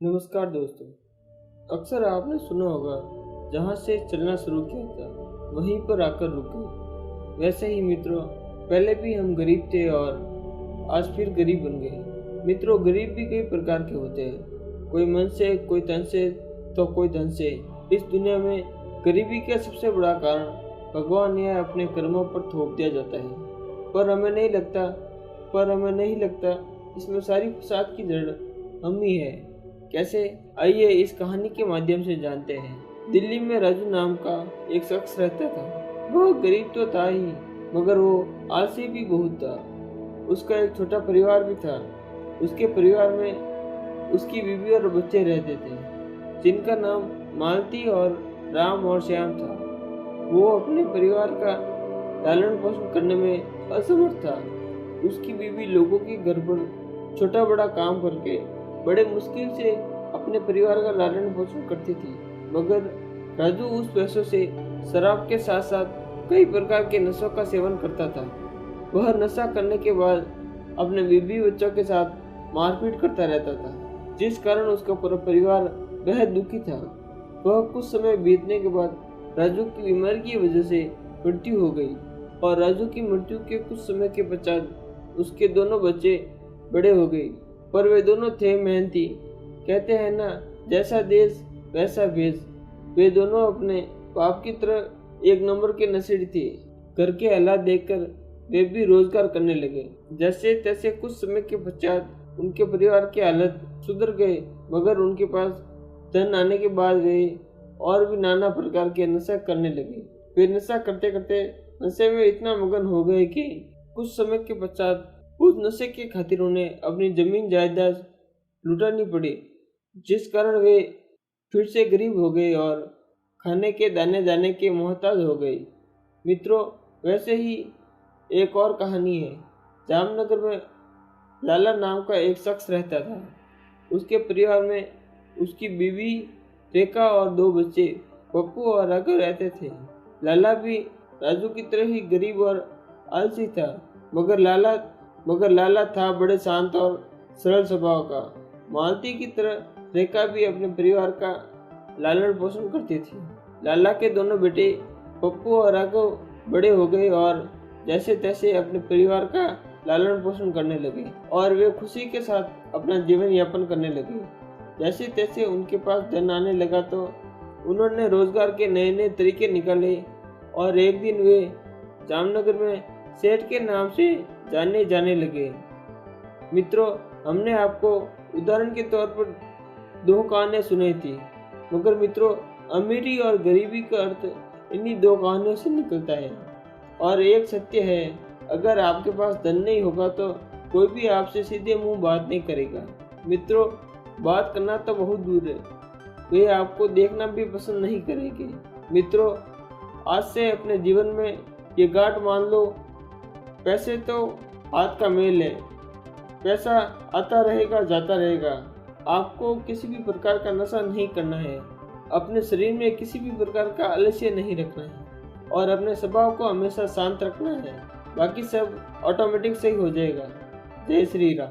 नमस्कार दोस्तों। अक्सर आपने सुना होगा, जहाँ से चलना शुरू किया था वहीं पर आकर रुके। वैसे ही मित्रों, पहले भी हम गरीब थे और आज फिर गरीब बन गए। मित्रों, गरीब भी कई प्रकार के होते हैं, कोई मन से, कोई तन से, तो कोई धन से। इस दुनिया में गरीबी का सबसे बड़ा कारण भगवान या अपने कर्मों पर थोप दिया जाता है। पर हमें नहीं लगता इसमें सारी फसाद की जड़ हम ही है। कैसे? आइए इस कहानी के माध्यम से जानते हैं। दिल्ली में राजू नाम का एक शख्स रहता था। वह गरीब तो था ही, मगर वो आलसी भी बहुत था। उसका एक छोटा परिवार भी था। उसके परिवार में उसकी बीवी और बच्चे रहते थे, जिनका नाम मालती और राम और श्याम था। वो अपने परिवार का लालन पोषण करने में असमर्थ था। उसकी बीवी लोगों के घर पर छोटा बड़ा काम करके बड़े मुश्किल से अपने परिवार का लालन पोषण करती थी, मगर राजू उस पैसों से शराब के साथ साथ कई प्रकार के नशों का सेवन करता था। वह नशा करने के बाद अपने बीवी बच्चों के साथ मारपीट करता रहता था, जिस कारण उसका पूरा परिवार बेहद दुखी था। वह कुछ समय बीतने के बाद राजू की बीमारी की वजह से मृत्यु हो गई, और राजू की मृत्यु के कुछ समय के पश्चात उसके दोनों बच्चे बड़े हो गए। पर वे दोनों थे मेहनती। कहते हैं ना, जैसा देश वैसा भेष। वे दोनों अपने बाप की तरह एक नंबर के नशेड़ी थे। घर के हालात देखकर वे भी रोजगार करने लगे। जैसे तैसे कुछ समय के पश्चात उनके परिवार के हालत सुधर गए, मगर उनके पास धन आने के बाद वे और भी नाना प्रकार के नशा करने लगे। वे नशा करते करते नशे में इतना मगन हो गए कि कुछ समय के पश्चात उस नशे के खातिर उन्हें अपनी जमीन जायदाद लुटानी पड़ी, जिस कारण वे फिर से गरीब हो गए और खाने के दाने दाने के मोहताज हो गए। मित्रों, वैसे ही एक और कहानी है। जामनगर में लाला नाम का एक शख्स रहता था। उसके परिवार में उसकी बीवी रेखा और दो बच्चे पप्पू और राघव रहते थे। लाला भी राजू की तरह ही गरीब और आलसी था, मगर लाला था बड़े शांत और सरल स्वभाव का। मालती की तरह रेखा भी अपने परिवार का लालन पोषण करती थी। लाला के दोनों बेटे पप्पू और राघव बड़े हो गए और जैसे तैसे अपने परिवार का लालन पोषण करने लगे, और वे खुशी के साथ अपना जीवन यापन करने लगे। जैसे तैसे उनके पास धन आने लगा तो उन्होंने रोजगार के नए नए तरीके निकाले, और एक दिन वे जामनगर में सेठ के नाम से जाने लगे। मित्रों, हमने आपको उदाहरण के तौर पर दो कहानियां सुनाई थी, मगर मित्रों, अमीरी और गरीबी का अर्थ इन्हीं दो कहानियों से निकलता है। और एक सत्य है, अगर आपके पास धन नहीं होगा तो कोई भी आपसे सीधे मुंह बात नहीं करेगा। मित्रों, बात करना तो बहुत दूर है, वे आपको देखना भी पसंद नहीं करेंगे। मित्रों, आज से अपने जीवन में ये गांठ मान लो, पैसे तो हाथ का मेल है। पैसा आता रहेगा जाता रहेगा। आपको किसी भी प्रकार का नशा नहीं करना है, अपने शरीर में किसी भी प्रकार का आलस्य नहीं रखना है, और अपने स्वभाव को हमेशा शांत रखना है। बाकी सब ऑटोमेटिक सही हो जाएगा। जय श्री राम।